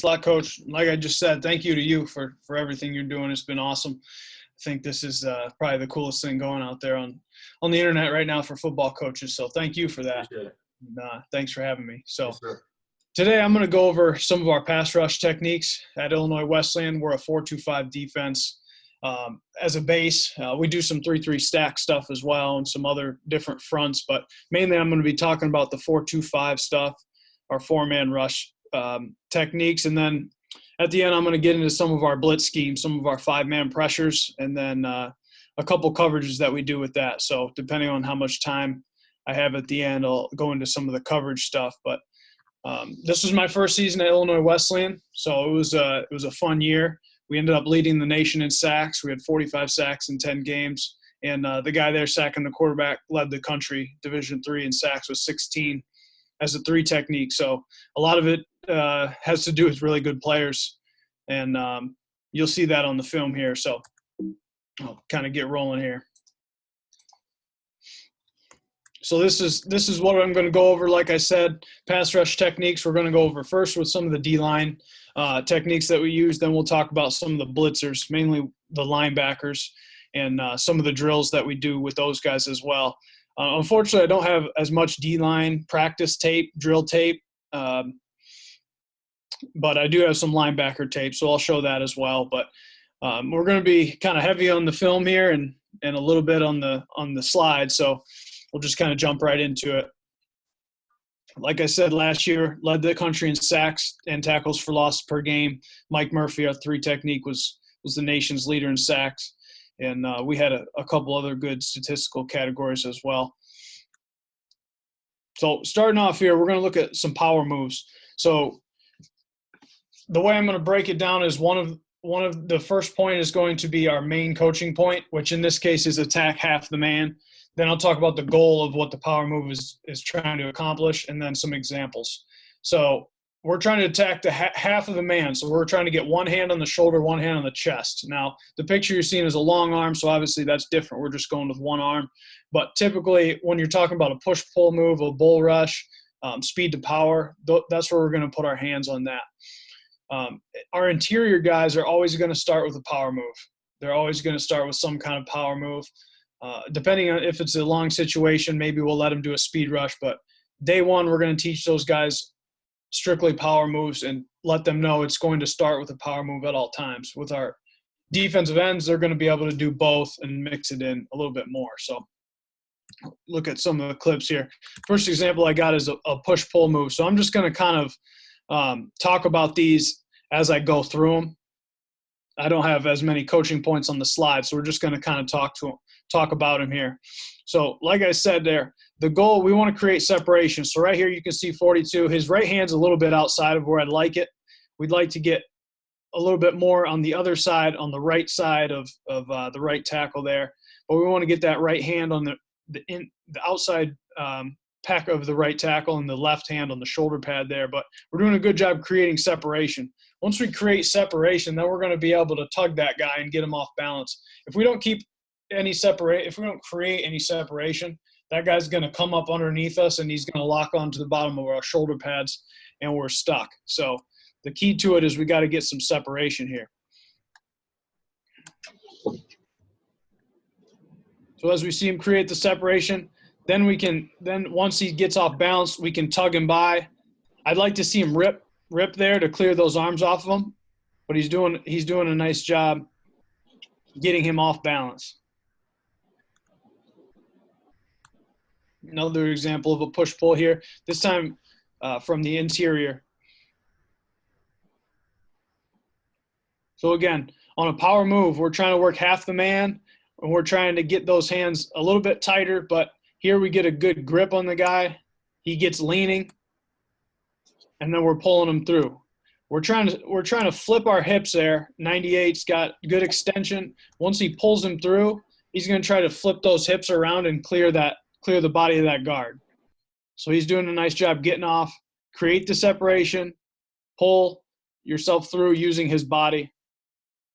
a lot, Coach. Like I just said, thank you to you for everything you're doing. It's been awesome. I think this is probably the coolest thing going out there on the internet right now for football coaches. So thank you for that. Appreciate it. And, thanks for having me. So Yes, sir. today I'm going to go over some of our pass rush techniques at Illinois Wesleyan. We're a 4-2-5 defense. As a base, we do some 3-3 stack stuff as well and some other different fronts. But mainly I'm going to be talking about the 4-2-5 stuff, our four-man rush techniques. And then at the end, I'm going to get into some of our blitz schemes, some of our five-man pressures, and then a couple coverages that we do with that. So depending on how much time I have at the end, I'll go into some of the coverage stuff. But this was my first season at Illinois Wesleyan, so it was a fun year. We ended up leading the nation in sacks. We had 45 sacks in 10 games, and the guy there sacking the quarterback led the country, Division III in sacks with 16 as a 3 technique. So a lot of it has to do with really good players, and you'll see that on the film here. So I'll kind of get rolling here. So this is what I'm going to go over. Like I said, pass rush techniques we're going to go over first with some of the D-line techniques that we use. Then we'll talk about some of the blitzers, mainly the linebackers, and some of the drills that we do with those guys as well. Unfortunately, I don't have as much D-line practice tape, drill tape, but I do have some linebacker tape, so I'll show that as well. But we're going to be kind of heavy on the film here and a little bit on the slide, so we'll just kind of jump right into it. Like I said, last year, led the country in sacks and tackles for loss per game. Mike Murphy, our 3 technique, was the nation's leader in sacks. And we had a couple other good statistical categories as well. So starting off here, we're going to look at some power moves. So the way I'm going to break it down is one of the first point is going to be our main coaching point, which in this case is attack half the man. Then I'll talk about the goal of what the power move is trying to accomplish, and then some examples. So we're trying to attack the half of the man. So we're trying to get one hand on the shoulder, one hand on the chest. Now, the picture you're seeing is a long arm, so obviously that's different. We're just going with one arm. But typically when you're talking about a push-pull move, a bull rush, speed to power, that's where we're going to put our hands on that. Our interior guys are always going to start with a power move. They're always going to start with some kind of power move. Depending on if it's a long situation, maybe we'll let them do a speed rush. But day one, we're going to teach those guys strictly power moves and let them know it's going to start with a power move at all times. With our defensive ends, they're going to be able to do both and mix it in a little bit more. So look at some of the clips here. First example I got is a push-pull move. So I'm just going to kind of talk about these as I go through them. I don't have as many coaching points on the slide, so we're just going to kind of talk about him here. So like I said there, the goal, we want to create separation. So right here you can see 42. His right hand's a little bit outside of where I'd like it. We'd like to get a little bit more on the other side, on the right side of the right tackle there. But we want to get that right hand on the outside pack of the right tackle and the left hand on the shoulder pad there. But we're doing a good job creating separation. Once we create separation, then we're going to be able to tug that guy and get him off balance. If we don't create any separation, that guy's going to come up underneath us and he's going to lock onto the bottom of our shoulder pads and we're stuck. So the key to it is we got to get some separation here. So as we see him create the separation, then once he gets off balance, we can tug him by. I'd like to see him rip there to clear those arms off of him, but he's doing a nice job getting him off balance. Another example of a push-pull here, this time from the interior. So again, on a power move, we're trying to work half the man, and we're trying to get those hands a little bit tighter, but here we get a good grip on the guy. He gets leaning, and then we're pulling him through. We're trying to flip our hips there. 98's got good extension. Once he pulls him through, he's going to try to flip those hips around and clear the body of that guard. So he's doing a nice job getting off, create the separation, pull yourself through using his body,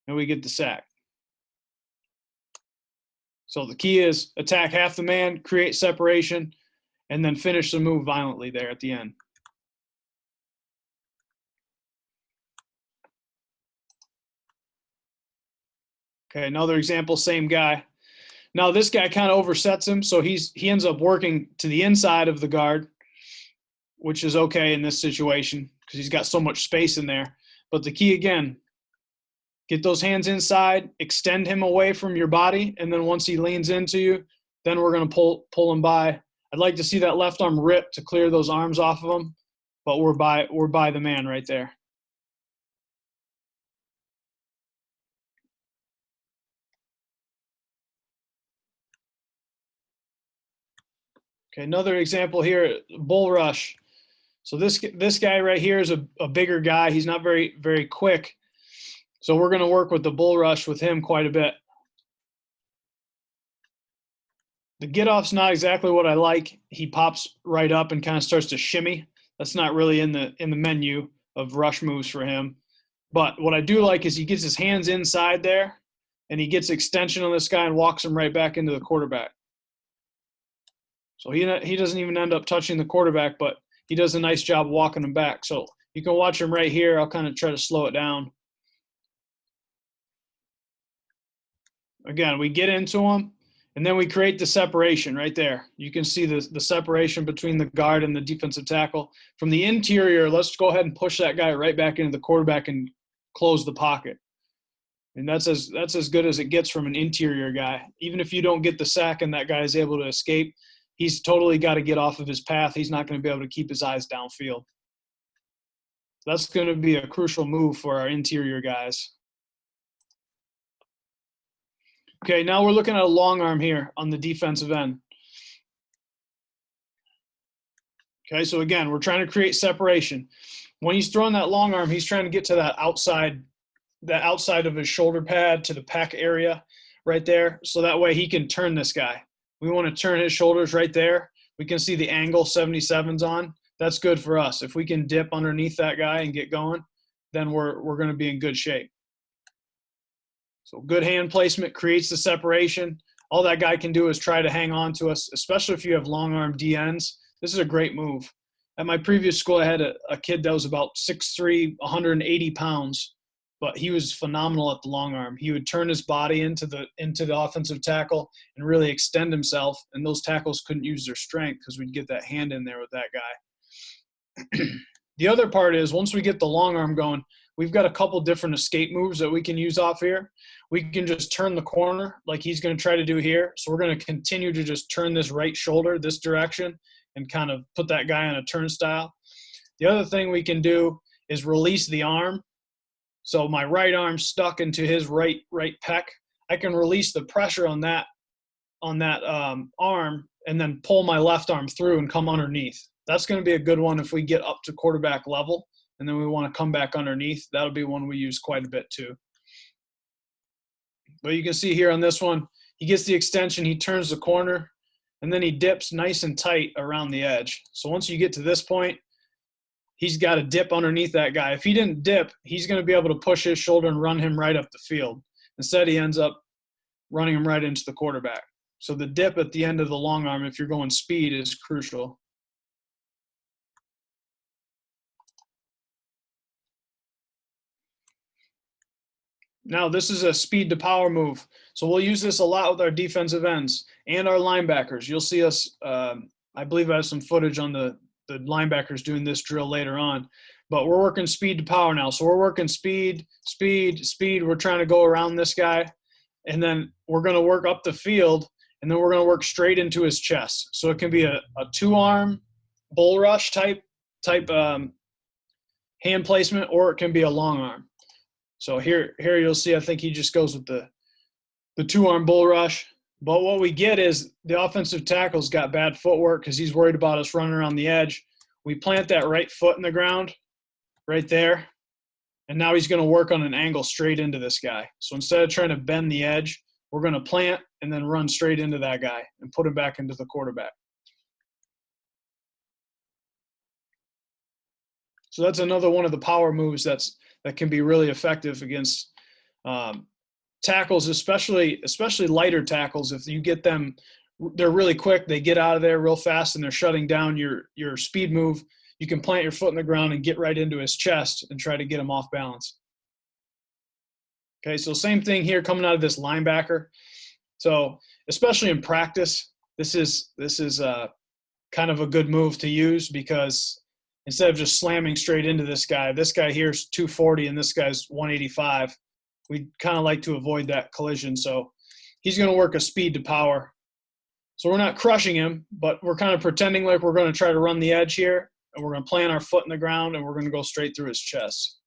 and we get the sack. So the key is attack half the man, create separation, and then finish the move violently there at the end. Okay, another example, same guy. Now this guy kind of oversets him, so he ends up working to the inside of the guard, which is okay in this situation because he's got so much space in there. But the key again, get those hands inside, extend him away from your body, and then once he leans into you, then we're going to pull him by. I'd like to see that left arm rip to clear those arms off of him, but we're by the man right there. Okay, another example here, bull rush. So this guy right here is a bigger guy. He's not very quick. So we're going to work with the bull rush with him quite a bit. The get off's not exactly what I like. He pops right up and kind of starts to shimmy. That's not really in the menu of rush moves for him. But what I do like is he gets his hands inside there and he gets extension on this guy and walks him right back into the quarterback. So he doesn't even end up touching the quarterback, but he does a nice job walking him back. So you can watch him right here. I'll kind of try to slow it down. Again, we get into him, and then we create the separation right there. You can see the separation between the guard and the defensive tackle. From the interior, let's go ahead and push that guy right back into the quarterback and close the pocket. And that's as good as it gets from an interior guy. Even if you don't get the sack and that guy is able to escape, he's totally got to get off of his path. He's not going to be able to keep his eyes downfield. That's going to be a crucial move for our interior guys. Okay, now we're looking at a long arm here on the defensive end. Okay, so again, we're trying to create separation. When he's throwing that long arm, he's trying to get to that outside of his shoulder pad to the pec area right there. So that way he can turn this guy. We want to turn his shoulders right there. We can see the angle 77's on. That's good for us. If we can dip underneath that guy and get going, then we're going to be in good shape. So good hand placement creates the separation. All that guy can do is try to hang on to us, especially if you have long arm DNs. This is a great move. At my previous school, I had a kid that was about 6'3", 180 pounds, but he was phenomenal at the long arm. He would turn his body into the offensive tackle and really extend himself, and those tackles couldn't use their strength because we'd get that hand in there with that guy. The other part is once we get the long arm going, we've got a couple different escape moves that we can use off here. We can just turn the corner like he's going to try to do here. So we're going to continue to just turn this right shoulder this direction and kind of put that guy on a turnstile. The other thing we can do is release the arm. So my right arm stuck into his right pec. I can release the pressure on that arm and then pull my left arm through and come underneath. That's going to be a good one if we get up to quarterback level and then we want to come back underneath. That'll be one we use quite a bit too. But you can see here on this one, he gets the extension, he turns the corner, and then he dips nice and tight around the edge. So once you get to this point, he's got to dip underneath that guy. If he didn't dip, he's going to be able to push his shoulder and run him right up the field. Instead, he ends up running him right into the quarterback. So the dip at the end of the long arm, if you're going speed, is crucial. Now, this is a speed to power move. So we'll use this a lot with our defensive ends and our linebackers. You'll see us, I believe I have some footage on the linebackers doing this drill later on. But we're working speed to power now. So we're working speed, speed, speed. We're trying to go around this guy. And then we're going to work up the field, and then we're going to work straight into his chest. So it can be a two-arm bull rush type hand placement, or it can be a long arm. So here you'll see, I think he just goes with the two-arm bull rush. But what we get is the offensive tackle's got bad footwork because he's worried about us running around the edge. We plant that right foot in the ground right there, and now he's going to work on an angle straight into this guy. So instead of trying to bend the edge, we're going to plant and then run straight into that guy and put him back into the quarterback. So that's another one of the power moves that can be really effective against tackles, especially lighter tackles. If you get them, they're really quick, they get out of there real fast, and they're shutting down your speed move. You can plant your foot in the ground and get right into his chest and try to get him off balance. Okay, so same thing here coming out of this linebacker. So especially in practice, this is kind of a good move to use, because instead of just slamming straight into this guy here's 240 and this guy's 185. We kind of like to avoid that collision. So he's going to work a speed to power. So we're not crushing him, but we're kind of pretending like we're going to try to run the edge here, and we're going to plant our foot in the ground, and we're going to go straight through his chest.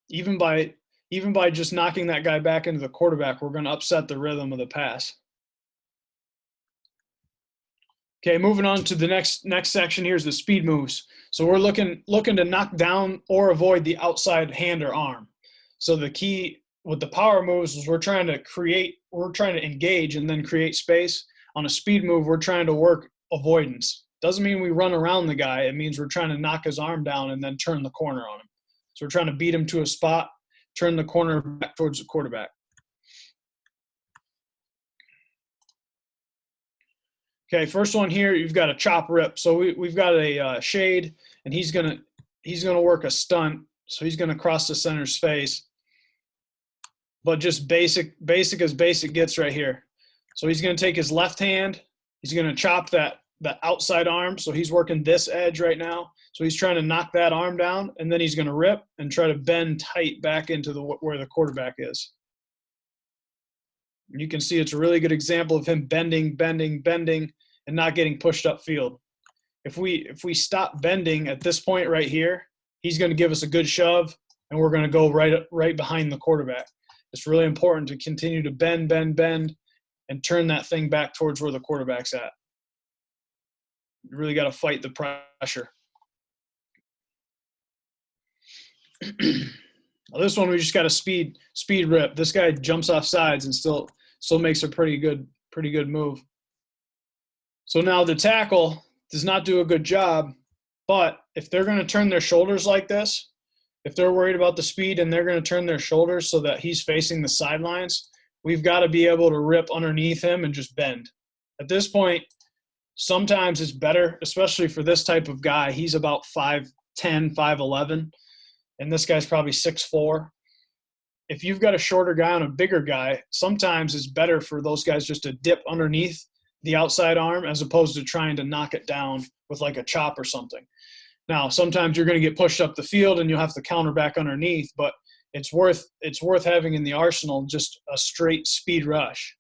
Even by just knocking that guy back into the quarterback, we're going to upset the rhythm of the pass. Okay, moving on to the next section. Here's the speed moves. So we're looking to knock down or avoid the outside hand or arm. So the key with the power moves is we're trying to engage and then create space. On a speed move, we're trying to work avoidance. Doesn't mean we run around the guy. It means we're trying to knock his arm down and then turn the corner on him. So we're trying to beat him to a spot, turn the corner back towards the quarterback. Okay, first one here, you've got a chop rip. So we've got a shade, and he's gonna work a stunt. So he's gonna cross the center's face, but just basic as basic gets right here. So he's gonna take his left hand, he's gonna chop that outside arm. So he's working this edge right now. So he's trying to knock that arm down, and then he's gonna rip and try to bend tight back into where the quarterback is. And you can see it's a really good example of him bending, and not getting pushed upfield. If we stop bending at this point right here, he's going to give us a good shove, and we're going to go right behind the quarterback. It's really important to continue to bend, and turn that thing back towards where the quarterback's at. You really got to fight the pressure. Now this one, we just got a speed rip. This guy jumps off sides and still makes a pretty good move. So now the tackle does not do a good job, but if they're going to turn their shoulders like this, if they're worried about the speed and they're going to turn their shoulders so that he's facing the sidelines, we've got to be able to rip underneath him and just bend. At this point, sometimes it's better, especially for this type of guy. He's about 5'10", 5'11", and this guy's probably 6'4". If you've got a shorter guy on a bigger guy, sometimes it's better for those guys just to dip underneath the outside arm as opposed to trying to knock it down with like a chop or something. Now, sometimes you're going to get pushed up the field and you'll have to counter back underneath, but it's worth having in the arsenal just a straight speed rush.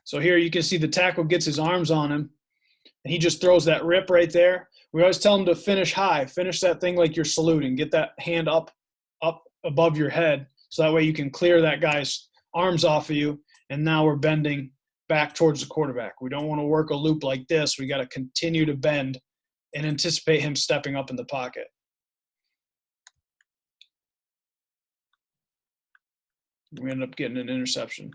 So here you can see the tackle gets his arms on him, and he just throws that rip right there. We always tell him to finish high. Finish that thing like you're saluting. Get that hand up above your head, so that way you can clear that guy's arms off of you, and now we're bending back towards the quarterback. We don't want to work a loop like this. We got to continue to bend and anticipate him stepping up in the pocket. We end up getting an interception.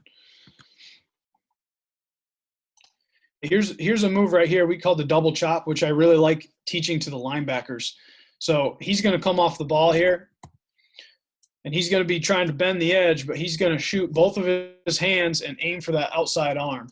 Here's a move right here we call the double chop, which I really like teaching to the linebackers. So he's going to come off the ball here, and he's going to be trying to bend the edge, but he's going to shoot both of his hands and aim for that outside arm.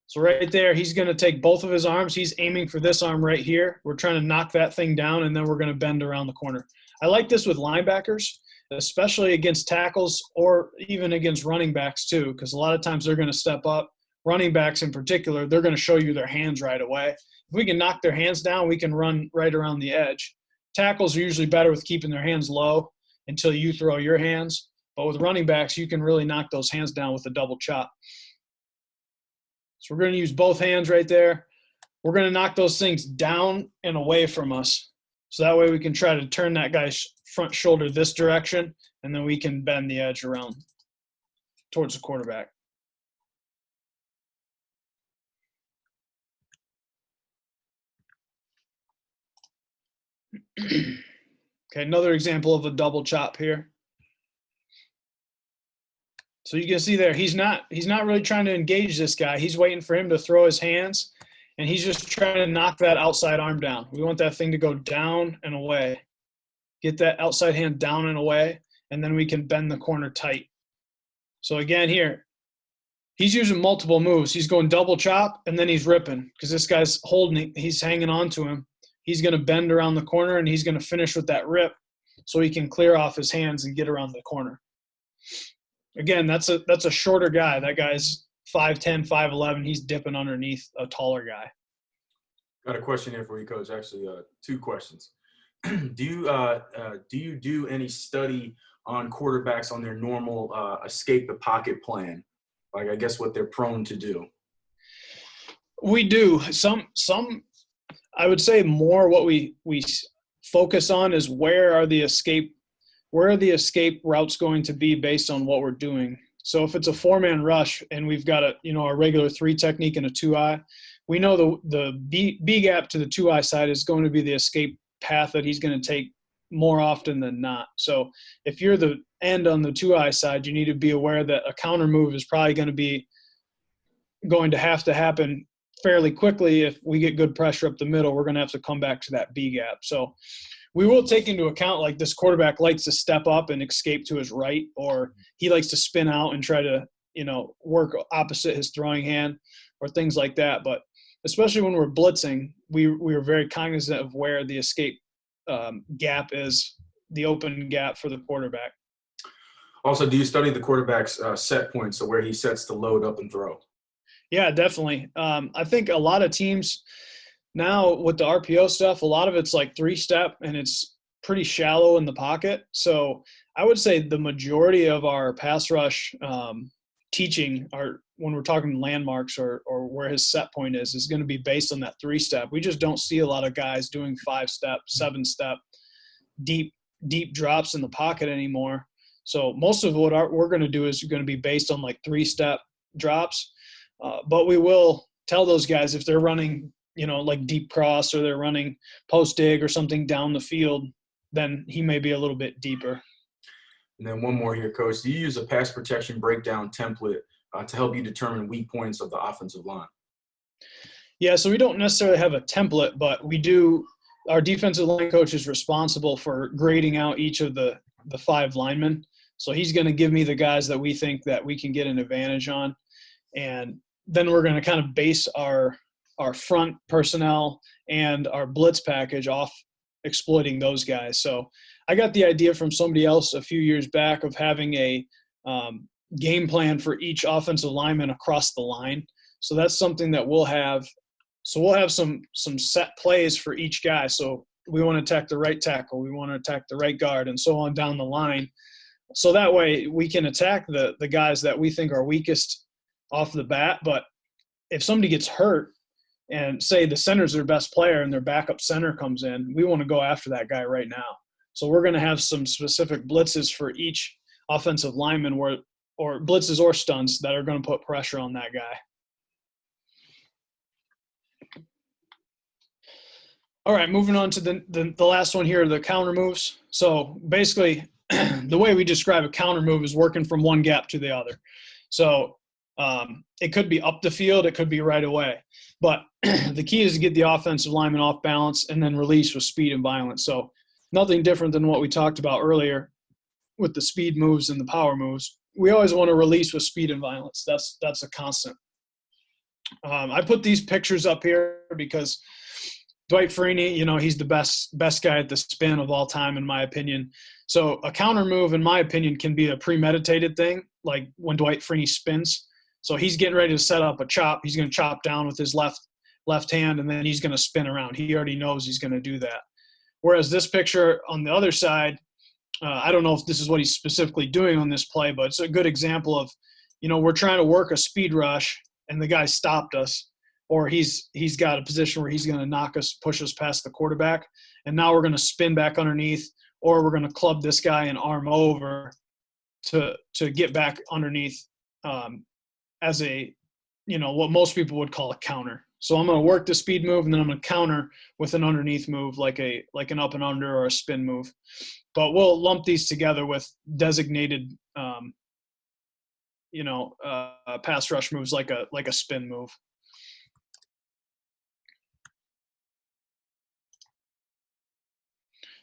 So right there, he's going to take both of his arms. He's aiming for this arm right here. We're trying to knock that thing down, and then we're going to bend around the corner. I like this with linebackers, especially against tackles or even against running backs too, because a lot of times they're going to step up. Running backs in particular, they're going to show you their hands right away. If we can knock their hands down, we can run right around the edge. Tackles are usually better with keeping their hands low until you throw your hands. But with running backs, you can really knock those hands down with a double chop. So we're going to use both hands right there. We're going to knock those things down and away from us. So that way we can try to turn that guy's front shoulder this direction, and then we can bend the edge around towards the quarterback. Okay, another example of a double chop here. So you can see there, he's not really trying to engage this guy. He's waiting for him to throw his hands, and he's just trying to knock that outside arm down. We want that thing to go down and away. Get that outside hand down and away, and then we can bend the corner tight. So again here, he's using multiple moves. He's going double chop, and then he's ripping because this guy's holding, he's hanging on to him. he's going to bend around the corner and he's going to finish with that rip so he can clear off his hands and get around the corner. Again, that's a shorter guy. That guy's 5'10", 5'11". He's dipping underneath a taller guy. Got a question here for you, Coach. Actually, two questions. Do you do any study on quarterbacks on their normal escape the pocket plan? Like, I guess what they're prone to do. We do. Some I would say more what we focus on is where are the escape routes going to be based on what we're doing. So if it's a 4-man rush and we've got a regular 3 technique and a 2-eye, we know the B gap to the 2-eye side is going to be the escape path that he's going to take more often than not. So if you're the end on the 2-eye side, you need to be aware that a counter move is probably going to have to happen fairly quickly. If we get good pressure up the middle, we're going to have to come back to that B gap. So we will take into account, like, this quarterback likes to step up and escape to his right, or he likes to spin out and try to, work opposite his throwing hand or things like that. But especially when we're blitzing, we are very cognizant of where the escape gap is, the open gap for the quarterback. Also, do you study the quarterback's set points, so where he sets to load up and throw? Yeah, definitely. I think a lot of teams now with the RPO stuff, a lot of it's like 3-step and it's pretty shallow in the pocket. So I would say the majority of our pass rush teaching, when we're talking landmarks or where his set point is going to be based on that 3-step. We just don't see a lot of guys doing 5-step, 7-step, deep drops in the pocket anymore. So most of what we're going to do is going to be based on like 3-step drops. But we will tell those guys if they're running, like deep cross, or they're running post dig or something down the field, then he may be a little bit deeper. And then one more here, Coach. Do you use a pass protection breakdown template to help you determine weak points of the offensive line? Yeah, so we don't necessarily have a template, but we do. Our defensive line coach is responsible for grading out each of the 5 linemen. So he's going to give me the guys that we think that we can get an advantage on. And then we're going to kind of base our front personnel and our blitz package off exploiting those guys. So I got the idea from somebody else a few years back of having a game plan for each offensive lineman across the line. So that's something that we'll have. So we'll have some set plays for each guy. So we want to attack the right tackle, we want to attack the right guard, and so on down the line. So that way we can attack the guys that we think are weakest off the bat. But if somebody gets hurt and say the center's their best player and their backup center comes in, we want to go after that guy right now. So we're going to have some specific blitzes for each offensive lineman or blitzes or stunts that are going to put pressure on that guy. All right, moving on to the last one here, the counter moves. So basically the way we describe a counter move is working from one gap to the other. So it could be up the field, it could be right away. But the key is to get the offensive lineman off balance and then release with speed and violence. So nothing different than what we talked about earlier with the speed moves and the power moves. We always want to release with speed and violence. That's a constant. I put these pictures up here because Dwight Freeney, he's the best guy at the spin of all time, in my opinion. So a counter move, in my opinion, can be a premeditated thing, like when Dwight Freeney spins. So he's getting ready to set up a chop. He's going to chop down with his left hand, and then he's going to spin around. He already knows he's going to do that. Whereas this picture on the other side, I don't know if this is what he's specifically doing on this play, but it's a good example of, we're trying to work a speed rush, and the guy stopped us, or he's got a position where he's going to knock us, push us past the quarterback, and now we're going to spin back underneath, or we're going to club this guy and arm over to get back underneath as a, what most people would call a counter. So I'm going to work the speed move, and then I'm going to counter with an underneath move, like an up and under or a spin move. But we'll lump these together with designated, pass rush moves, like a spin move.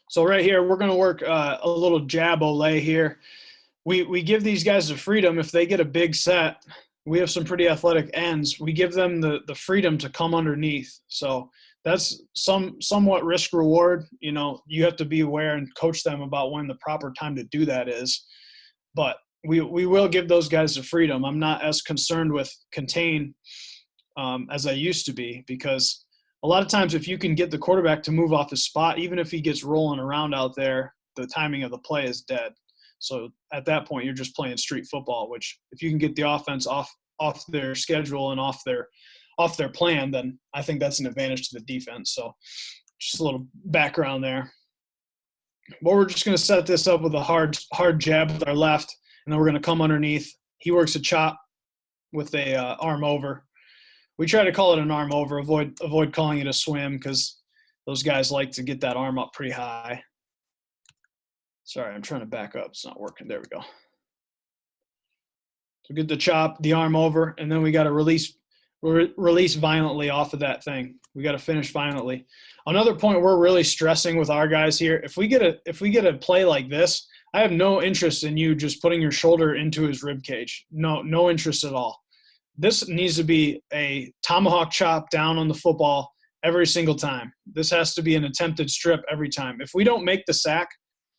So right here, we're going to work a little jab olay here. We give these guys the freedom. If they get a big set, we have some pretty athletic ends. We give them the freedom to come underneath. So that's somewhat risk reward. You have to be aware and coach them about when the proper time to do that is. But we will give those guys the freedom. I'm not as concerned with contain as I used to be, because a lot of times if you can get the quarterback to move off his spot, even if he gets rolling around out there, the timing of the play is dead. So at that point, you're just playing street football, which if you can get the offense off their schedule and off their plan, then I think that's an advantage to the defense. So just a little background there. But we're just going to set this up with a hard jab with our left, and then we're going to come underneath. He works a chop with a arm over. We try to call it an arm over, avoid calling it a swim, because those guys like to get that arm up pretty high. Sorry, I'm trying to back up. It's not working. There we go. So get the chop, the arm over, and then we got to release violently off of that thing. We got to finish violently. Another point we're really stressing with our guys here, if we get a play like this, I have no interest in you just putting your shoulder into his rib cage. No interest at all. This needs to be a tomahawk chop down on the football every single time. This has to be an attempted strip every time. If we don't make the sack,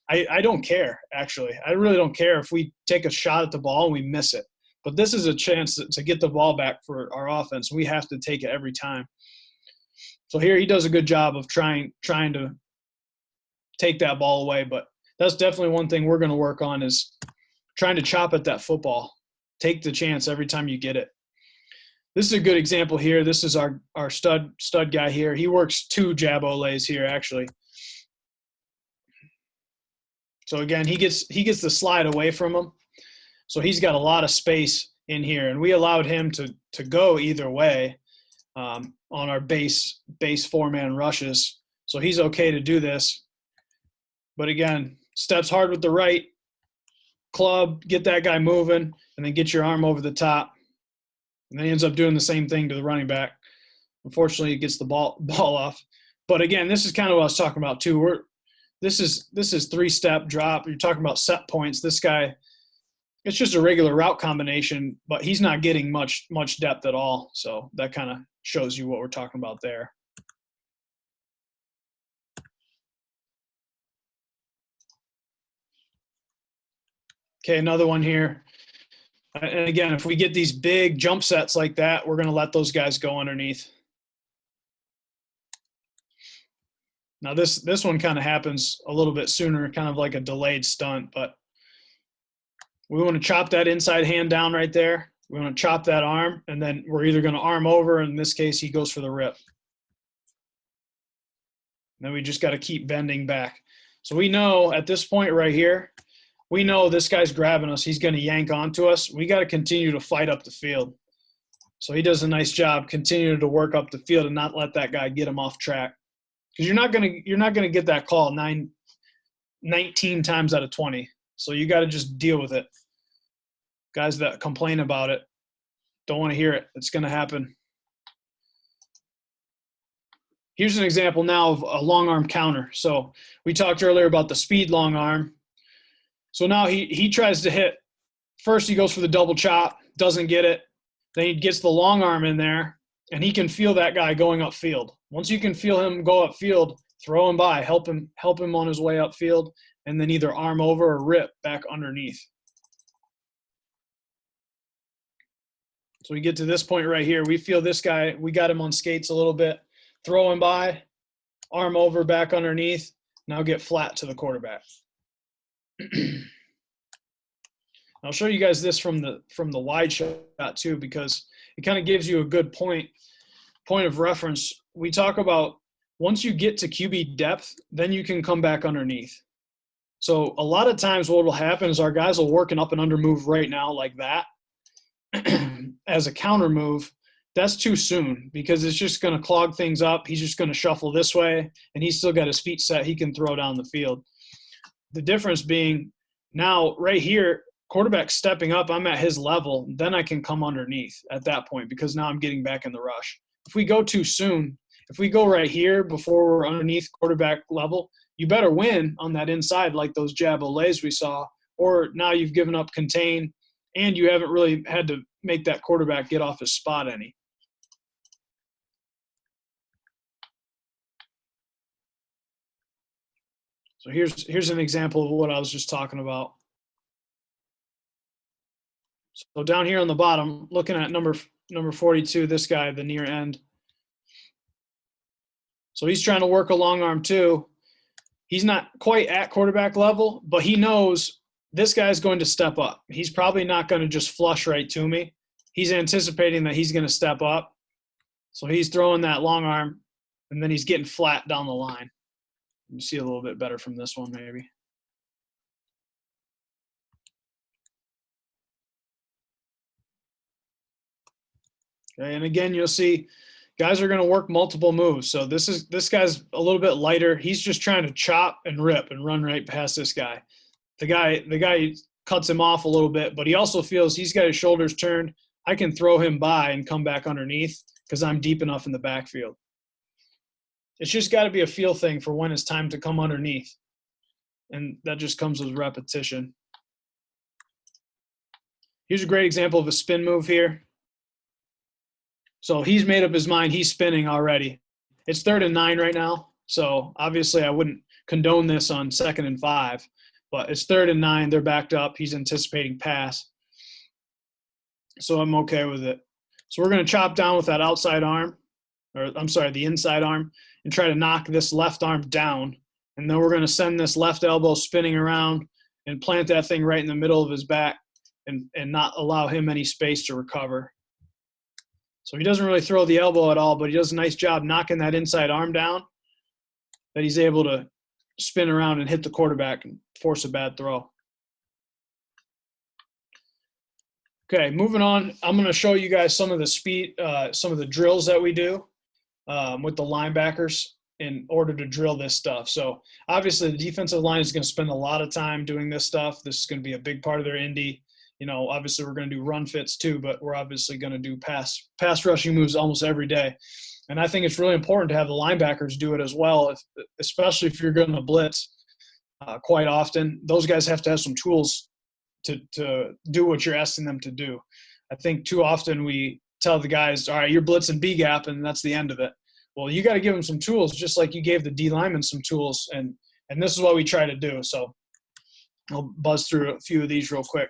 I don't care, actually. I really don't care if we take a shot at the ball and we miss it. But this is a chance to get the ball back for our offense. We have to take it every time. So here he does a good job of trying to take that ball away. But that's definitely one thing we're going to work on, is trying to chop at that football. Take the chance every time you get it. This is a good example here. This is our stud guy here. He works 2 jab olays here, actually. So again, he gets the slide away from him. So he's got a lot of space in here, and we allowed him to go either way on our base 4-man rushes. So he's okay to do this. But again, steps hard with the right, club, get that guy moving, and then get your arm over the top. And then he ends up doing the same thing to the running back. Unfortunately, he gets the ball off. But again, this is kind of what I was talking about too. This is 3-step drop. You're talking about set points. This guy, it's just a regular route combination, but he's not getting much depth at all. So that kind of shows you what we're talking about there. Okay, another one here. And again, if we get these big jump sets like that, we're going to let those guys go underneath. Now this one kind of happens a little bit sooner, kind of like a delayed stunt, but we want to chop that inside hand down right there. We want to chop that arm, and then we're either going to arm over. In this case, he goes for the rip. Then we just got to keep bending back. So we know at this point right here, we know this guy's grabbing us. He's going to yank onto us. We got to continue to fight up the field. So he does a nice job continuing to work up the field and not let that guy get him off track. Because you're not gonna get that call 19 times out of 20. So you got to just deal with it. Guys that complain about it don't want to hear it. It's going to happen. Here's an example now of a long arm counter. So we talked earlier about the speed long arm. So now he tries to hit. First he goes for the double chop, doesn't get it. Then he gets the long arm in there, and he can feel that guy going upfield. Once you can feel him go upfield, throw him by, help him on his way upfield, and then either arm over or rip back underneath. So we get to this point right here. We feel this guy, we got him on skates a little bit. Throw him by, arm over, back underneath. Now get flat to the quarterback. I'll show you guys this from the wide shot too, because it kind of gives you a good point of reference. We talk about once you get to QB depth, then you can come back underneath. So a lot of times what will happen is our guys will work an up and under move right now like that as a counter move. That's too soon, because it's just going to clog things up. He's just going to shuffle this way, and he's still got his feet set. He can throw down the field. The difference being now right here, quarterback stepping up, I'm at his level, then I can come underneath at that point, because now I'm getting back in the rush. If we go too soon, if we go right here before we're underneath quarterback level, you better win on that inside like those jab olays we saw, or now you've given up contain and you haven't really had to make that quarterback get off his spot any. So here's an example of what I was just talking about. So down here on the bottom, looking at number 42, this guy, the near end. So he's trying to work a long arm too. He's not quite at quarterback level, but he knows this guy's going to step up. He's probably not going to just flush right to me. He's anticipating that he's going to step up. So he's throwing that long arm, and then he's getting flat down the line. You see a little bit better from this one maybe. Okay, and again, you'll see guys are going to work multiple moves. So this guy's a little bit lighter. He's just trying to chop and rip and run right past this guy. The guy cuts him off a little bit, but he also feels he's got his shoulders turned. I can throw him by and come back underneath because I'm deep enough in the backfield. It's just got to be a feel thing for when it's time to come underneath. And that just comes with repetition. Here's a great example of a spin move here. So he's made up his mind. He's spinning already. It's 3rd and 9 right now. So obviously I wouldn't condone this on 2nd and 5. But it's 3rd and 9. They're backed up. He's anticipating pass. So I'm okay with it. So we're going to chop down with that outside arm. Or I'm sorry, the inside arm. And try to knock this left arm down. And then we're going to send this left elbow spinning around and plant that thing right in the middle of his back and not allow him any space to recover. So he doesn't really throw the elbow at all, but he does a nice job knocking that inside arm down that he's able to spin around and hit the quarterback and force a bad throw. Okay, moving on. I'm going to show you guys some of the speed, some of the drills that we do with the linebackers in order to drill this stuff. So obviously the defensive line is going to spend a lot of time doing this stuff. This is going to be a big part of their indie. You know, obviously we're going to do run fits too, but we're obviously going to do pass rushing moves almost every day. And I think it's really important to have the linebackers do it as well, especially if you're going to blitz quite often. Those guys have to have some tools to do what you're asking them to do. I think too often we tell the guys, all right, you're blitzing B gap, and that's the end of it. Well, you got to give them some tools, just like you gave the D linemen some tools, and this is what we try to do. So I'll buzz through a few of these real quick.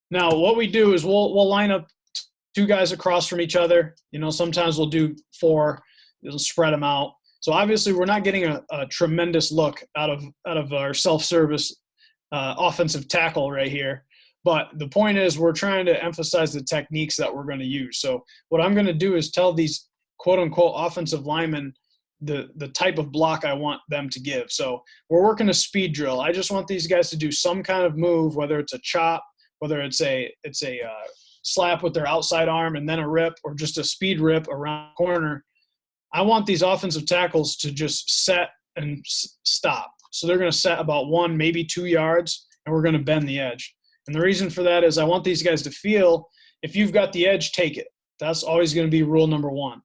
Now, what we do is we'll line up 2 guys across from each other. You know, sometimes we'll do 4. It'll spread them out. So obviously, we're not getting a tremendous look out of our self-service offensive tackle right here. But the point is, we're trying to emphasize the techniques that we're going to use. So what I'm going to do is tell these quote-unquote offensive linemen the type of block I want them to give. So we're working a speed drill. I just want these guys to do some kind of move, whether it's a chop, whether it's a slap with their outside arm and then a rip, or just a speed rip around the corner. I want these offensive tackles to just set and stop. So they're going to set about 1, maybe 2 yards, and we're going to bend the edge. And the reason for that is I want these guys to feel, if you've got the edge, take it. That's always going to be rule number 1.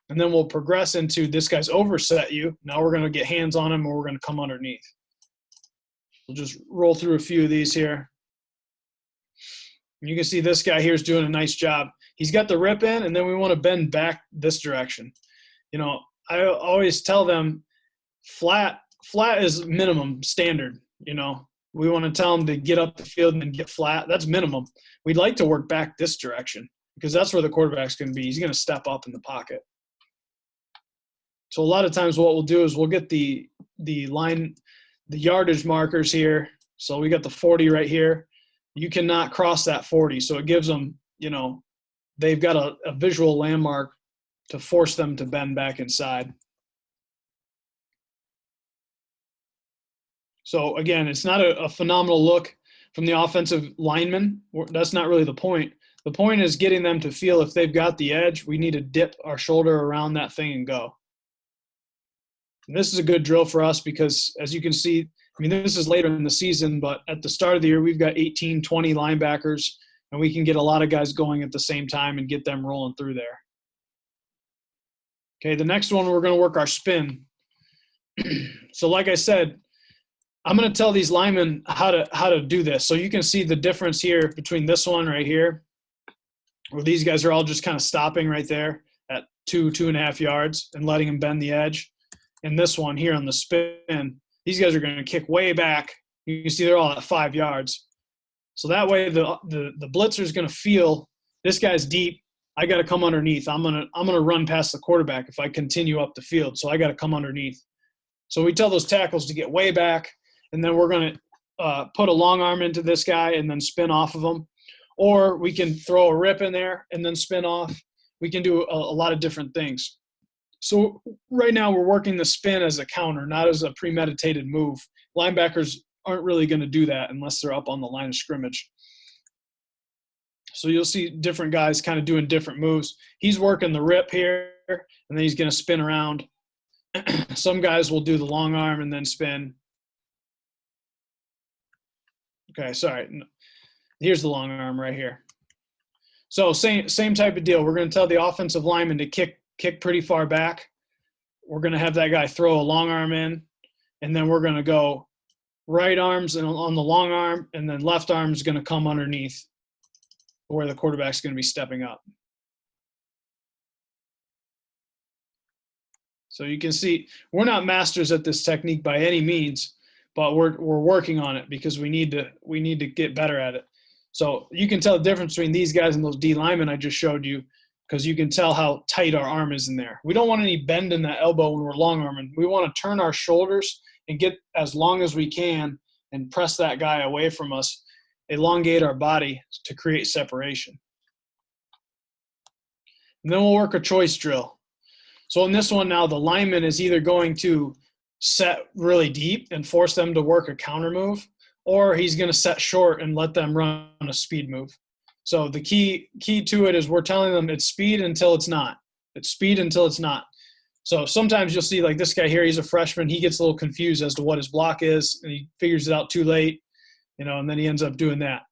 And then we'll progress into this guy's overset you. Now we're going to get hands on him, and we're going to come underneath. We'll just roll through a few of these here. You can see this guy here is doing a nice job. He's got the rip in, and then we want to bend back this direction. You know, I always tell them flat is minimum standard. You know, we want to tell them to get up the field and get flat. That's minimum. We'd like to work back this direction because that's where the quarterback's going to be. He's going to step up in the pocket. So a lot of times what we'll do is we'll get the yardage markers here. So we got the 40 right here. You cannot cross that 40. So it gives them, you know, they've got a visual landmark to force them to bend back inside. So again, it's not a phenomenal look from the offensive lineman. That's not really the point. The point is getting them to feel if they've got the edge, we need to dip our shoulder around that thing and go. And this is a good drill for us because, as you can see, I mean, this is later in the season, but at the start of the year, we've got 18, 20 linebackers, and we can get a lot of guys going at the same time and get them rolling through there. Okay, the next one, we're going to work our spin. So like I said, I'm going to tell these linemen how to do this. So you can see the difference here between this one right here, where these guys are all just kind of stopping right there at 2.5 yards and letting them bend the edge. And this one here on the spin, these guys are going to kick way back. You can see they're all at 5 yards. So that way the blitzer is going to feel this guy's deep. I got to come underneath. I'm gonna run past the quarterback if I continue up the field. So I got to come underneath. So we tell those tackles to get way back, and then we're going to put a long arm into this guy and then spin off of him. Or we can throw a rip in there and then spin off. We can do a lot of different things. So right now we're working the spin as a counter, not as a premeditated move. Linebackers aren't really going to do that unless they're up on the line of scrimmage. So you'll see different guys kind of doing different moves. He's working the rip here, and then he's going to spin around. Some guys will do the long arm and then spin. Okay, sorry. Here's the long arm right here. So same type of deal. We're going to tell the offensive lineman to kick pretty far back. We're going to have that guy throw a long arm in, and then we're going to go right arms and on the long arm, and then left arm is going to come underneath where the quarterback's going to be stepping up. So you can see we're not masters at this technique by any means, but we're working on it because we need to get better at it. So you can tell the difference between these guys and those D linemen I just showed you, because you can tell how tight our arm is in there. We don't want any bend in that elbow when we're long arming. We want to turn our shoulders and get as long as we can and press that guy away from us, elongate our body to create separation. And then we'll work a choice drill. So in this one now, the lineman is either going to set really deep and force them to work a counter move, or he's going to set short and let them run a speed move. So the key to it is we're telling them it's speed until it's not. It's speed until it's not. So sometimes you'll see like this guy here, he's a freshman. He gets a little confused as to what his block is, and he figures it out too late, and then he ends up doing that.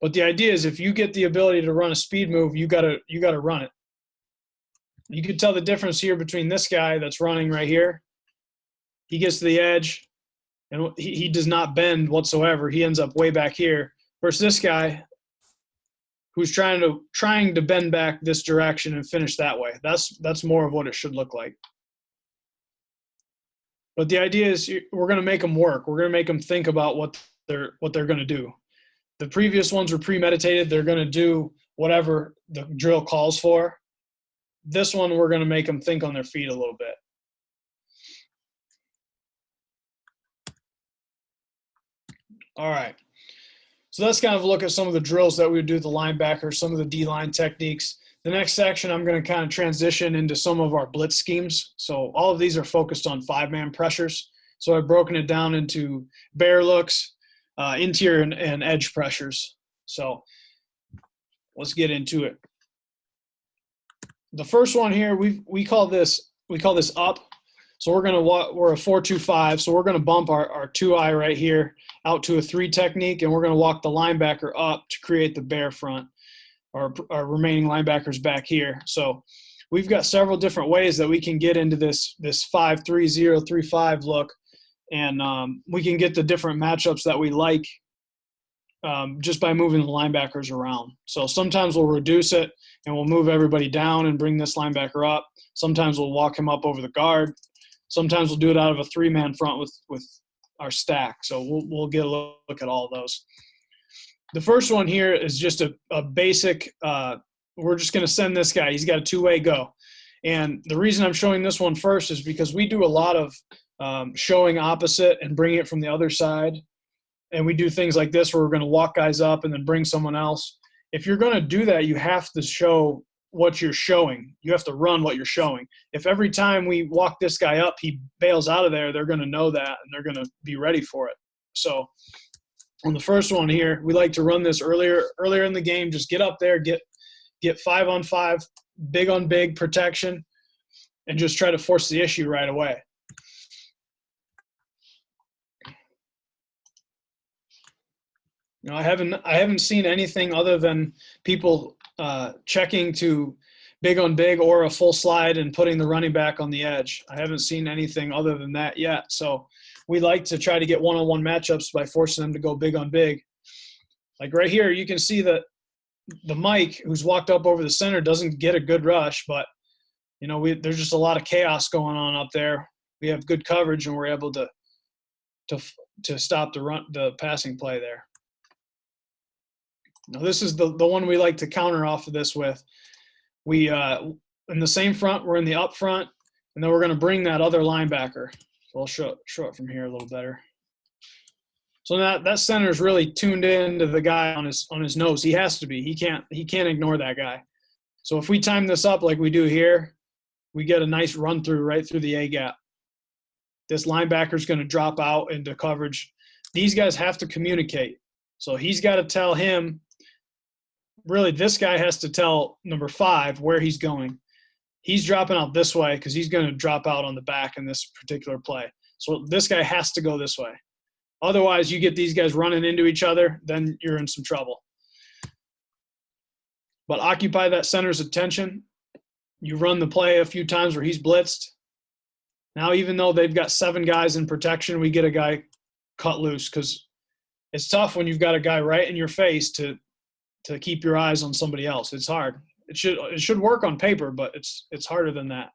But the idea is if you get the ability to run a speed move, you gotta run it. You can tell the difference here between this guy that's running right here. He gets to the edge, and he does not bend whatsoever. He ends up way back here. Versus this guy who's trying to bend back this direction and finish that way. That's more of what it should look like. But the idea is we're going to make them work. We're going to make them think about what they're going to do. The previous ones were premeditated. They're going to do whatever the drill calls for. This one, we're going to make them think on their feet a little bit. All right. So let's kind of look at some of the drills that we would do with the linebackers, some of the D-line techniques. The next section, I'm going to kind of transition into some of our blitz schemes. So all of these are focused on 5-man pressures. So I've broken it down into bear looks, interior and edge pressures. So let's get into it. The first one here, we call this up. So we're a 4-2-5. So we're going to bump our 2-eye right here out to a 3 technique, and we're going to walk the linebacker up to create the bear front, our remaining linebackers back here. So we've got several different ways that we can get into this 5-3-0, 3-5 look, and we can get the different matchups that we like just by moving the linebackers around. So sometimes we'll reduce it and we'll move everybody down and bring this linebacker up. Sometimes we'll walk him up over the guard. Sometimes we'll do it out of a 3-man front with our stack. So we'll get a look at all of those. The first one here is just a basic, we're just going to send this guy. He's got a 2-way go. And the reason I'm showing this one first is because we do a lot of showing opposite and bringing it from the other side. And we do things like this where we're going to walk guys up and then bring someone else. If you're going to do that, you have to show what you're showing. You have to run what you're showing. If every time we walk this guy up, he bails out of there, they're going to know that and they're going to be ready for it. So on the first one here, we like to run this earlier in the game. Just get up there, get 5-on-5, big on big protection, and just try to force the issue right away. I haven't seen anything other than people checking to big on big or a full slide and putting the running back on the edge. I haven't seen anything other than that yet. So we like to try to get one-on-one matchups by forcing them to go big on big. Like right here, you can see that the Mike, who's walked up over the center, doesn't get a good rush, but there's just a lot of chaos going on up there. We have good coverage and we're able to to stop the passing play there. Now this is the one we like to counter off of this with. We in the same front, we're in the up front, and then we're going to bring that other linebacker. So I'll show it from here a little better. So that center is really tuned in to the guy on his nose. He has to be. He can't ignore that guy. So if we time this up like we do here, we get a nice run through right through the A gap. This linebacker is going to drop out into coverage. These guys have to communicate. So he's got to tell him. Really, this guy has to tell number 5 where he's going. He's dropping out this way because he's going to drop out on the back in this particular play. So this guy has to go this way. Otherwise, you get these guys running into each other, then you're in some trouble. But occupy that center's attention. You run the play a few times where he's blitzed. Now, even though they've got 7 guys in protection, we get a guy cut loose because it's tough when you've got a guy right in your face to keep your eyes on somebody else. It's hard. It should work on paper, but it's harder than that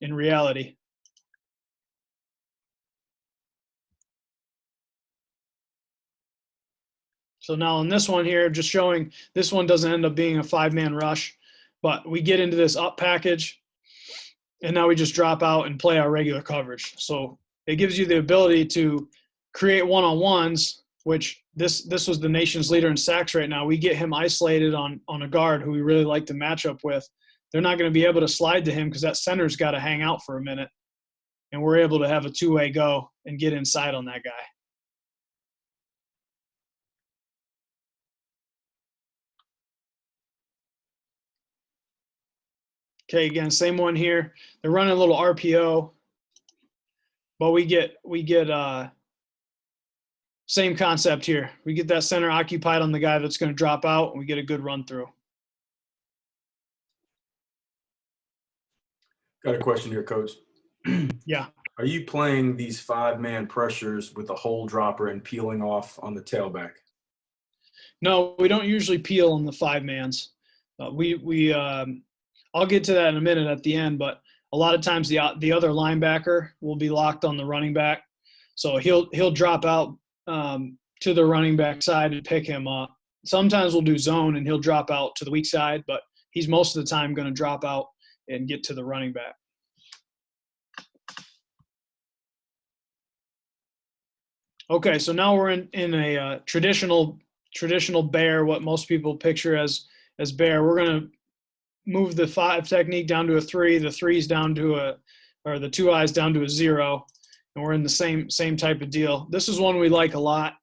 in reality. So now on this one here, just showing this one doesn't end up being a 5-man rush, but we get into this up package, and now we just drop out and play our regular coverage. So it gives you the ability to create one-on-ones, which this was the nation's leader in sacks right now. We get him isolated on a guard who we really like to match up with. They're not going to be able to slide to him because that center's got to hang out for a minute, and we're able to have a two-way go and get inside on that guy. Okay, again, same one here. They're running a little RPO, but we get same concept here. We get that center occupied on the guy that's going to drop out, and we get a good run through. Got a question here, Coach. Yeah. Are you playing these 5-man pressures with a hole dropper and peeling off on the tailback? No, we don't usually peel on the 5-mans. I'll get to that in a minute at the end, but a lot of times the other linebacker will be locked on the running back, so he'll drop out to the running back side and pick him up. Sometimes we'll do zone and he'll drop out to the weak side, but he's most of the time going to drop out and get to the running back. Okay, so now we're in a traditional bear, what most people picture as bear. We're going to move the 5 technique down to a 3, the 3's down to the 2 eyes down to a 0, and we're in the same type of deal. This is one we like a lot,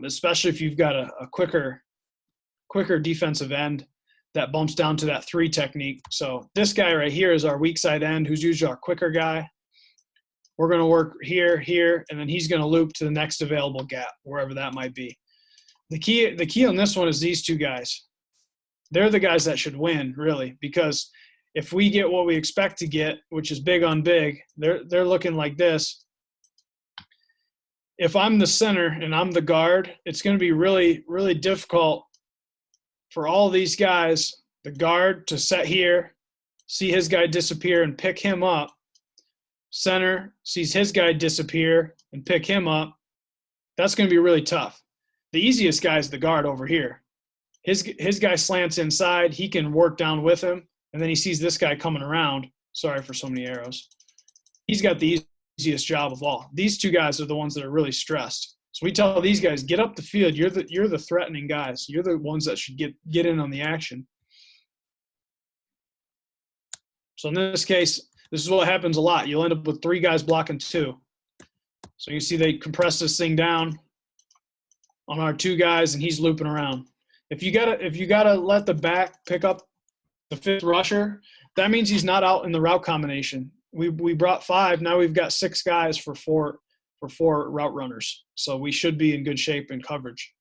especially if you've got a quicker defensive end that bumps down to that 3 technique. So this guy right here is our weak side end, who's usually our quicker guy. We're going to work here, and then he's going to loop to the next available gap, wherever that might be. The key on this one is these 2 guys. They're the guys that should win, really, because if we get what we expect to get, which is big on big, they're looking like this. If I'm the center and I'm the guard, it's going to be really, really difficult for all these guys, the guard to set here, see his guy disappear and pick him up. Center sees his guy disappear and pick him up. That's going to be really tough. The easiest guy is the guard over here. His guy slants inside. He can work down with him, and then he sees this guy coming around. Sorry for so many arrows. He's got the easiest job of all. These 2 guys are the ones that are really stressed. So we tell these guys, get up the field. You're the threatening guys. You're the ones that should get in on the action. So in this case, this is what happens a lot. You'll end up with 3 guys blocking 2. So you see they compress this thing down on our 2 guys, and he's looping around. If you gotta let the back pick up the 5th rusher, that means he's not out in the route combination. We brought 5. Now we've got 6 guys for four route runners. So we should be in good shape in coverage.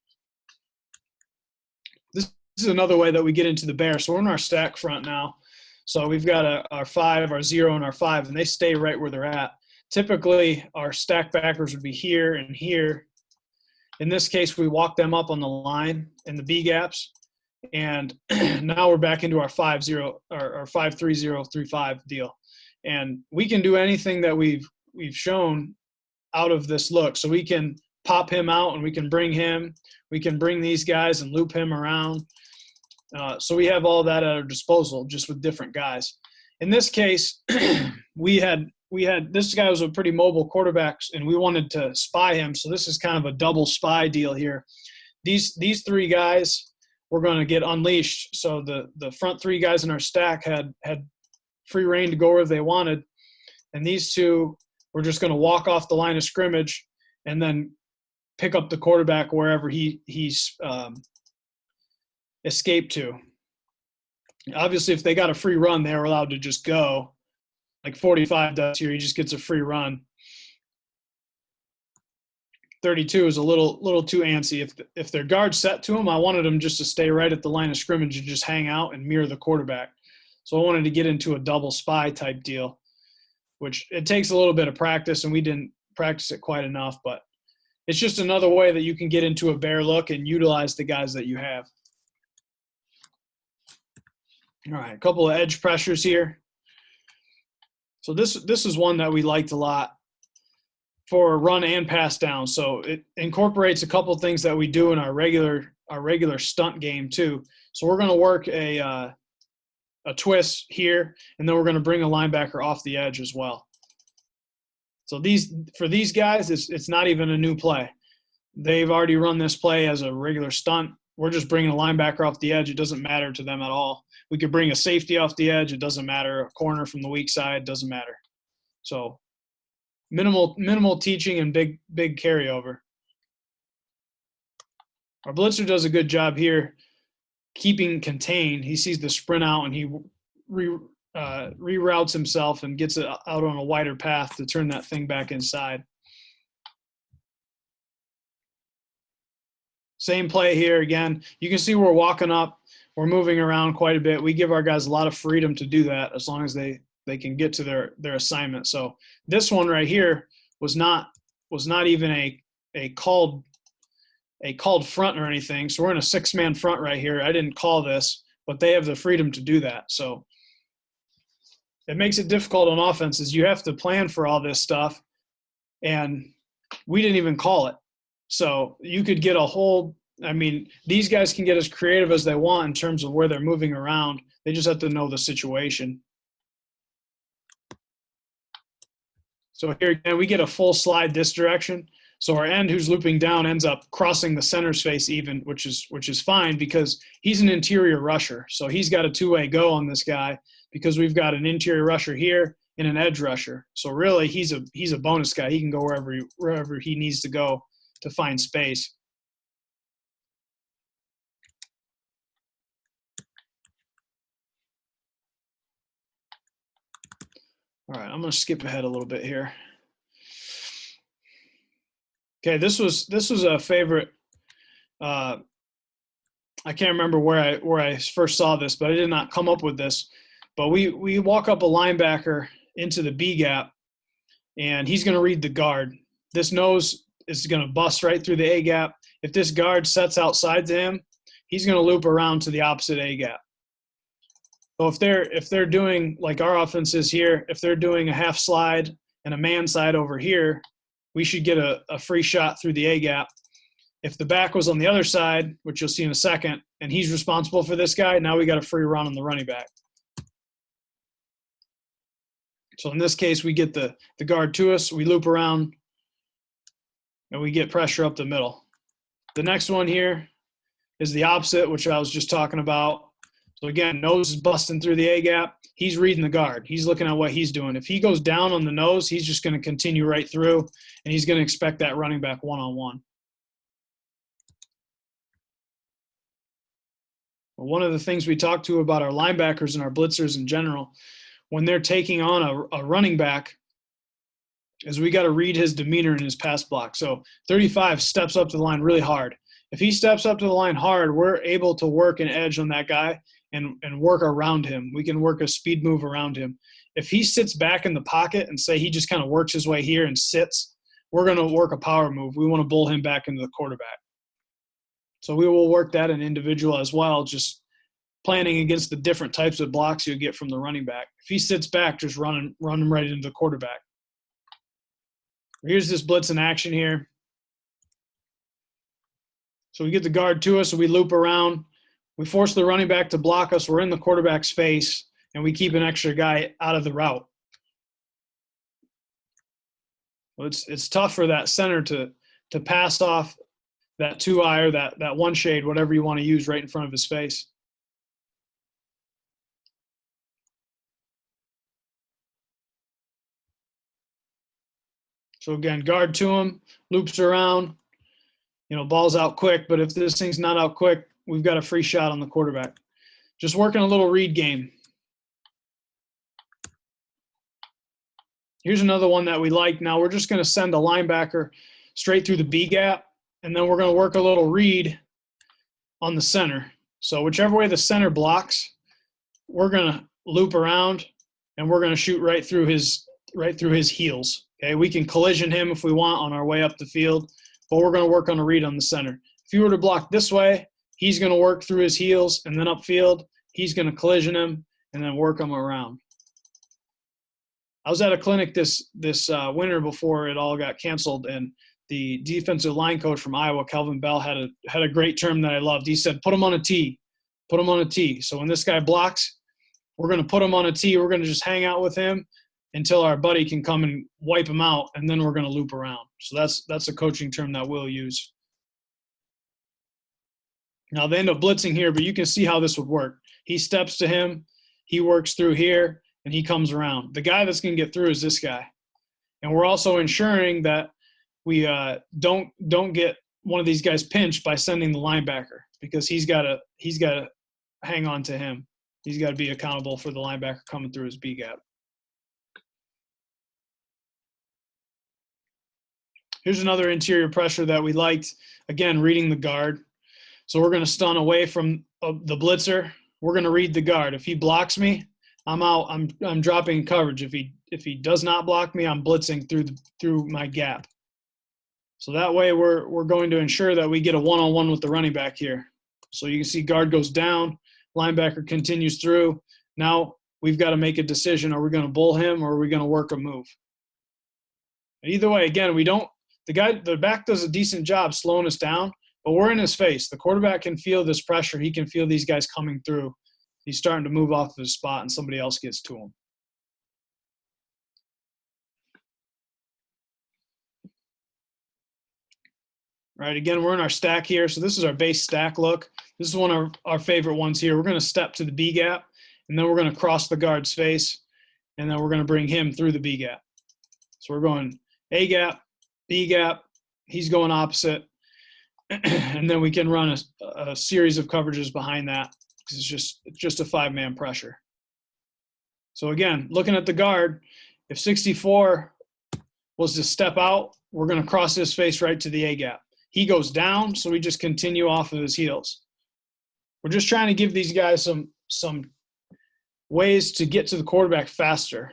This is another way that we get into the bear. So we're in our stack front now. So we've got our 5, our 0, and our 5, and they stay right where they're at. Typically, our stack backers would be here and here. In this case, we walk them up on the line in the B gaps, and now we're back into our 5-0 or 5-3-0-3-5 deal. And we can do anything that we've shown out of this look. So we can pop him out and we can bring these guys and loop him around. So we have all that at our disposal, just with different guys. In this case, we had this guy was a pretty mobile quarterback, and we wanted to spy him. So this is kind of a double spy deal here. These three guys were going to get unleashed. So the front three guys in our stack had free reign to go where they wanted, and these two were just going to walk off the line of scrimmage and then pick up the quarterback wherever he's escaped to. Obviously, if they got a free run, they were allowed to just go, like 45 does here. He just gets a free run. 32 is a little too antsy. If their guard's set to him, I wanted them just to stay right at the line of scrimmage and just hang out and mirror the quarterback. So I wanted to get into a double spy type deal, which it takes a little bit of practice, and we didn't practice it quite enough, but it's just another way that you can get into a bear look and utilize the guys that you have. All right, a couple of edge pressures here. So this is one that we liked a lot for run and pass down. So it incorporates a couple of things that we do in our regular stunt game too. So we're going to work a twist here, and then we're going to bring a linebacker off the edge as well. So for these guys, it's not even a new play. They've already run this play as a regular stunt. We're just bringing a linebacker off the edge. It doesn't matter to them at all. We could bring a safety off the edge. It doesn't matter. A corner from the weak side, doesn't matter. So minimal teaching and big carryover. Our blitzer does a good job here keeping contained. He sees the sprint out, and he reroutes himself and gets it out on a wider path to turn that thing back inside. Same play here again. You can see we're walking up. We're moving around quite a bit. We give our guys a lot of freedom to do that as long as they can get to their assignment. So this one right here was not even a called front or anything. So we're in a 6-man front right here. I didn't call this, but they have the freedom to do that. So it makes it difficult on offenses. You have to plan for all this stuff, and we didn't even call it. So you could get these guys can get as creative as they want in terms of where they're moving around. They just have to know the situation. So here again, we get a full slide this direction. So our end who's looping down ends up crossing the center's face even, which is fine because he's an interior rusher. So he's got a two-way go on this guy because we've got an interior rusher here and an edge rusher. So really he's a bonus guy. He can go wherever he needs to go to find space. All right, I'm going to skip ahead a little bit here. Okay, this was a favorite. I can't remember where I first saw this, but I did not come up with this. But we walk up a linebacker into the B gap, and he's going to read the guard. This nose is going to bust right through the A gap. If this guard sets outside to him, he's going to loop around to the opposite A gap. So if they're doing like our offense is here, if they're doing a half slide and a man side over here, we should get a free shot through the A gap. If the back was on the other side, which you'll see in a second, and he's responsible for this guy, now we got a free run on the running back. So in this case, we get the guard to us, we loop around, and we get pressure up the middle. The next one here is the opposite, which I was just talking about. So again, nose is busting through the A gap. He's reading the guard. He's looking at what he's doing. If he goes down on the nose, he's just going to continue right through, and he's going to expect that running back one-on-one. One of the things we talk to about our linebackers and our blitzers in general, when they're taking on a running back, is we got to read his demeanor in his pass block. So 35 steps up to the line really hard. If he steps up to the line hard, we're able to work an edge on that guy and work around him. We can work a speed move around him. If he sits back in the pocket and say he just kind of works his way here and sits, we're going to work a power move. We want to bull him back into the quarterback. So we will work that in individual as well, just planning against the different types of blocks you'll get from the running back. If he sits back, just run him right into the quarterback. Here's this blitz in action here. So we get the guard to us, so we loop around. We force the running back to block us. We're in the quarterback's face, and we keep an extra guy out of the route. Well, it's tough for that center to pass off that 2-eye or that one shade, whatever you want to use, right in front of his face. So again, guard to him, loops around, ball's out quick. But if this thing's not out quick, we've got a free shot on the quarterback. Just working a little read game. Here's another one that we like. Now we're just going to send a linebacker straight through the B gap, and then we're going to work a little read on the center. So whichever way the center blocks, we're going to loop around, and we're going to shoot right through his heels. Okay, we can collision him if we want on our way up the field, but we're going to work on a read on the center. If you were to block this way, he's going to work through his heels, and then upfield, he's going to collision him and then work him around. I was at a clinic this winter before it all got canceled, and the defensive line coach from Iowa, Kelvin Bell, had a great term that I loved. He said, "Put him on a tee, put him on a tee." So when this guy blocks, we're going to put him on a tee. We're going to just hang out with him until our buddy can come and wipe him out, and then we're going to loop around. So that's a coaching term that we'll use. Now they end up blitzing here, but you can see how this would work. He steps to him, he works through here, and he comes around. The guy that's going to get through is this guy. And we're also ensuring that we don't get one of these guys pinched by sending the linebacker, because he's got to hang on to him. He's got to be accountable for the linebacker coming through his B gap. Here's another interior pressure that we liked. Again, reading the guard. So we're going to stun away from the blitzer. We're going to read the guard. If he blocks me, I'm out. I'm dropping coverage. If he does not block me, I'm blitzing through my gap. So that way we're going to ensure that we get a one-on-one with the running back here. So you can see guard goes down, linebacker continues through. Now we've got to make a decision. Are we going to bull him, or are we going to work a move? Either way, again, the back does a decent job slowing us down, but we're in his face. The quarterback can feel this pressure. He can feel these guys coming through. He's starting to move off of his spot, and somebody else gets to him. All right, again, we're in our stack here. So this is our base stack look. This is one of our favorite ones here. We're going to step to the B gap, and then we're going to cross the guard's face, and then we're going to bring him through the B gap. So we're going A gap, B gap. He's going opposite. And then we can run a series of coverages behind that, because it's just a 5-man pressure. So again, looking at the guard, if 64 was to step out, we're going to cross his face right to the A gap. He goes down, so we just continue off of his heels. We're just trying to give these guys some ways to get to the quarterback faster.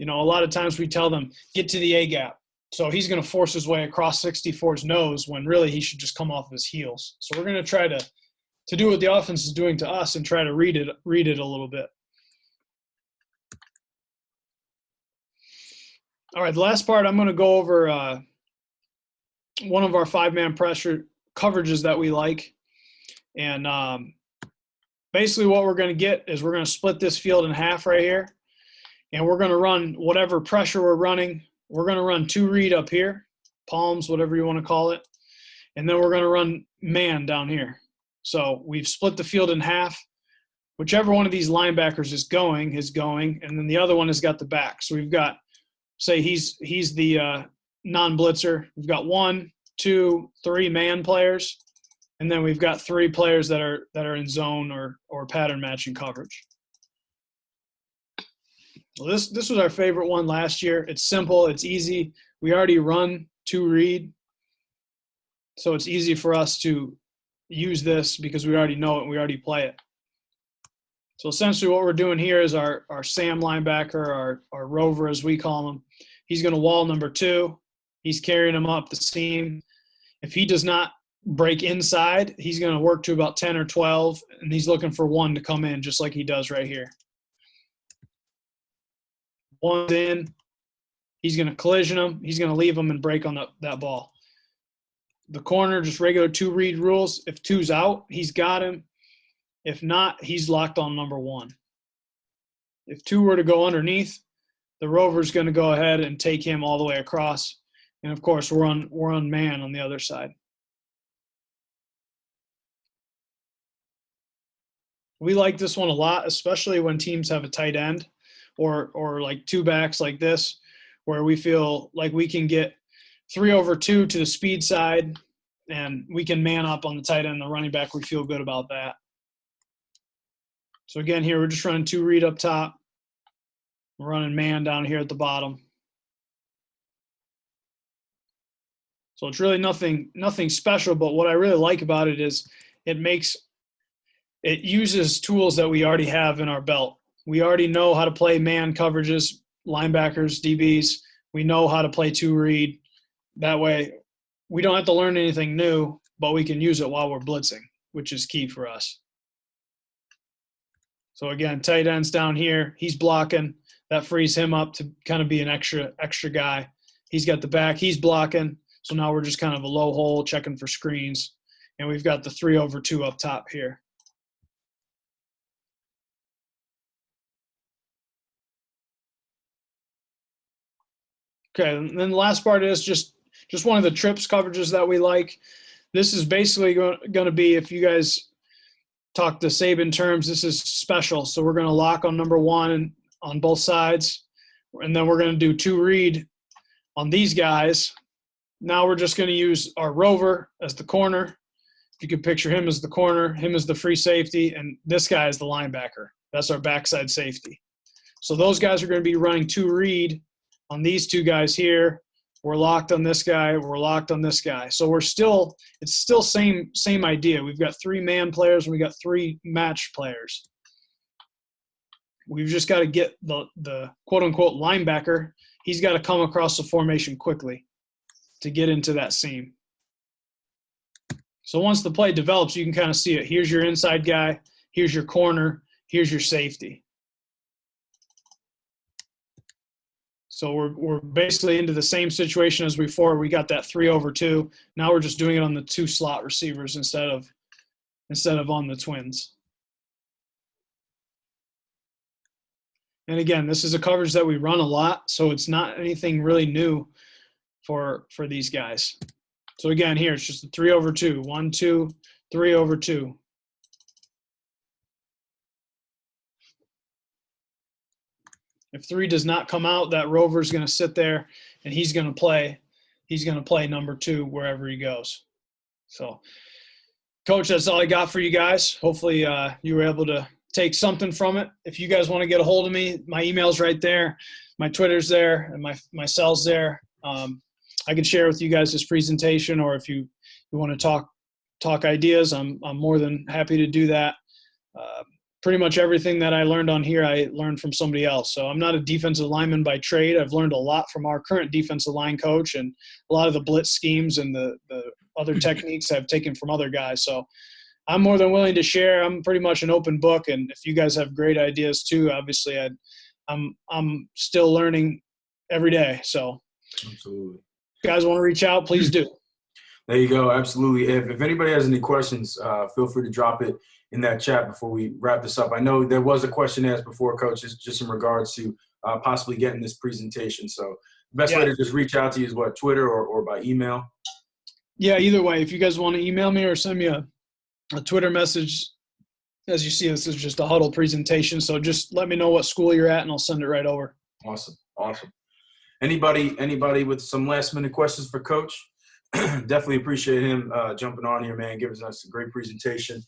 A lot of times we tell them, get to the A gap. So he's going to force his way across 64's nose when really he should just come off of his heels. So we're going to try to do what the offense is doing to us and try to read it a little bit. All right, the last part, I'm going to go over one of our 5-man pressure coverages that we like. And basically what we're going to get is we're going to split this field in half right here. And we're going to run whatever pressure we're running. We're going to run 2 read up here, palms, whatever you want to call it. And then we're going to run man down here. So we've split the field in half. Whichever one of these linebackers is going, and then the other one has got the back. So we've got, say he's the non-blitzer. We've got 1, 2, 3 man players, and then we've got 3 players that are in zone or pattern matching coverage. Well, this was our favorite one last year. It's simple. It's easy. We already run 2 read, so it's easy for us to use this because we already know it and we already play it. So essentially what we're doing here is our Sam linebacker, our rover as we call him, he's going to wall number 2. He's carrying him up the seam. If he does not break inside, he's going to work to about 10 or 12, and he's looking for 1 to come in just like he does right here. 1's in, He's going to collision him. He's going to leave him and break on that ball. The corner, just regular 2-read rules. If 2's out, he's got him. If not, he's locked on number 1. If 2 were to go underneath, the rover's going to go ahead and take him all the way across. And, of course, we're on man on the other side. We like this one a lot, especially when teams have a tight end or like 2 backs like this, where we feel like we can get 3/2 to the speed side, and we can man up on the tight end, the running back. We feel good about that. So, again, here we're just running 2-read up top. We're running man down here at the bottom. So it's really nothing special, but what I really like about it is it uses tools that we already have in our belt. We already know how to play man coverages, linebackers, DBs. We know how to play 2-read. That way we don't have to learn anything new, but we can use it while we're blitzing, which is key for us. So again, tight end's down here. He's blocking. That frees him up to kind of be an extra guy. He's got the back. He's blocking. So now we're just kind of a low hole checking for screens. And we've got the 3/2 up top here. Okay, and then the last part is just one of the trips coverages that we like. This is basically going to be, if you guys talk to Saban terms, this is special. So we're going to lock on number 1 on both sides, and then we're going to do 2-read on these guys. Now we're just going to use our rover as the corner. If you can picture him as the corner, him as the free safety, and this guy is the linebacker. That's our backside safety. So those guys are going to be running 2-read on these 2 guys here. We're locked on this guy. We're locked on this guy. So it's still same idea. We've got 3 man players and we got 3 match players. We've just got to get the quote unquote linebacker. He's got to come across the formation quickly to get into that seam. So once the play develops, you can kind of see it. Here's your inside guy. Here's your corner. Here's your safety. So we're basically into the same situation as before. We got that 3/2. Now we're just doing it on the 2 slot receivers instead of on the twins. And again, this is a coverage that we run a lot, so it's not anything really new for these guys. So again, here it's just a 3/2. 1, 2, 3/2. If 3 does not come out, that rover is going to sit there, and he's going to play number 2 wherever he goes. So, Coach, that's all I got for you guys. Hopefully you were able to take something from it. If you guys want to get a hold of me, my email's right there, my Twitter's there, and my cell's there. I can share with you guys this presentation, or if you want to talk ideas, I'm more than happy to do that. Pretty much everything that I learned on here, I learned from somebody else. So I'm not a defensive lineman by trade. I've learned a lot from our current defensive line coach, and a lot of the blitz schemes and the other techniques I've taken from other guys. So I'm more than willing to share. I'm pretty much an open book, and if you guys have great ideas too, obviously I'm still learning every day. So absolutely, if you guys want to reach out, please do. There you go. Absolutely. If anybody has any questions, feel free to drop it in that chat before we wrap this up. I know there was a question asked before, Coach, just in regards to possibly getting this presentation. So the best way to just reach out to you is what, Twitter or by email? Yeah, either way. If you guys want to email me or send me a Twitter message, as you see, this is just a huddle presentation. So just let me know what school you're at, and I'll send it right over. Awesome. Anybody with some last minute questions for Coach? Definitely appreciate him jumping on here, man, giving us a great presentation.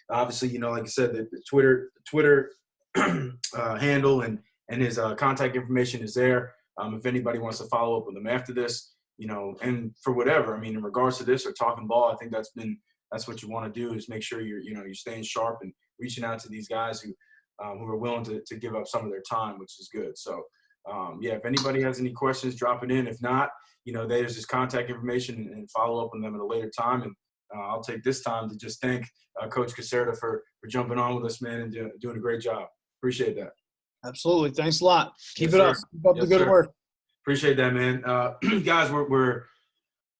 Obviously, like I said, the Twitter handle and his contact information is there. If anybody wants to follow up with him after this, and for whatever, in regards to this or talking ball, I think that's what you want to do, is make sure you're staying sharp and reaching out to these guys who are willing to give up some of their time, which is good. So, if anybody has any questions, drop it in. If not, there's his contact information, and follow up on them at a later time. And I'll take this time to just thank Coach Caserta for jumping on with us, man, and doing a great job. Appreciate that. Absolutely. Thanks a lot. Keep Yes, it up. sir. Keep up Yes, the good sir. work. Appreciate that, man. Guys, we're